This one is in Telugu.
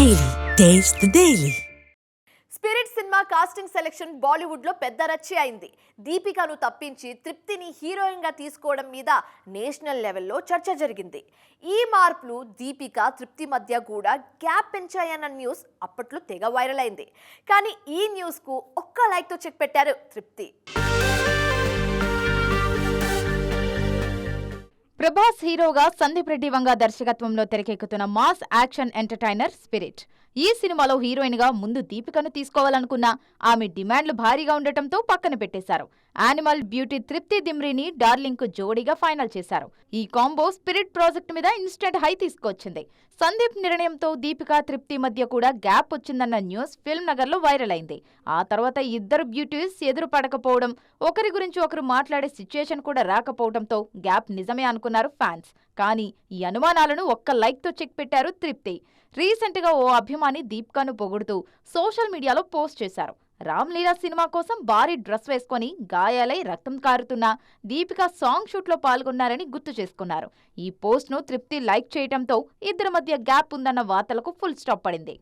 Daily. Taste the Daily. Spirit cinema casting selection Bollywood లో పెద్ద రచ్చే అయింది. దీపికను తప్పించి తృప్తిని హీరోయిన్ గా తీసుకోవడం మీద నేషనల్ లెవెల్లో చర్చ జరిగింది. ఈ మార్పులు దీపిక తృప్తి మధ్య కూడా గ్యాప్ పెంచాయన్న న్యూస్ అప్పట్లో తెగ వైరల్ అయింది. కానీ ఈ న్యూస్ కు ఒక్క లైక్ తో చెక్ పెట్టారు తృప్తి. ప్రభాస్ హీరోగా సందీప్ రెడ్డి వంగ దర్శకత్వంలో తెరకెక్కుతున్న మాస్ యాక్షన్ ఎంటర్టైనర్ స్పిరిట్. ఈ సినిమాలో హీరోయిన్ గా ముందు దీపికను తీసుకోవాలనుకున్నా ఆమె డిమాండ్లు భారీగా ఉండటంతో పక్కన పెట్టేశారు. యానిమల్ బ్యూటీ తృప్తి దిమ్రిని డార్లింగ్ కు జోడీగా ఫైనల్ చేశారు. ఈ కాంబో స్పిరిట్ ప్రాజెక్ట్ మీద ఇన్స్టెంట్ హై తీసుకొచ్చింది. సందీప్ నిర్ణయంతో దీపిక తృప్తి మధ్య కూడా గ్యాప్ వచ్చిందన్న న్యూస్ ఫిల్మ్ నగర్ లో వైరల్ అయింది. ఆ తర్వాత ఇద్దరు బ్యూటీస్ ఎదురు పడకపోవడం, ఒకరి గురించి ఒకరు మాట్లాడే సిచ్యుయేషన్ కూడా రాకపోవడంతో గ్యాప్ నిజమే అనుకున్నారు ఫ్యాన్స్. కానీ ఈ అనుమానాలను ఒక్క లైక్ తో చెక్ పెట్టారు తృప్తి. రీసెంట్ గా ఓ అభిమాని దీపికను పొగుడుతూ సోషల్ మీడియాలో పోస్ట్ చేశారు. రామ్లీలా సినిమా కోసం భారీ డ్రెస్ వేసుకుని గాయాలై రక్తం కారుతున్న దీపిక సాంగ్ షూట్ లో పాల్గొన్నారని గుర్తు చేసుకున్నారు. ఈ పోస్ట్ ను తృప్తి లైక్ చేయడంతో ఇద్దరి మధ్య గ్యాప్ ఉందన్న వార్తలకు ఫుల్ స్టాప్ పడింది.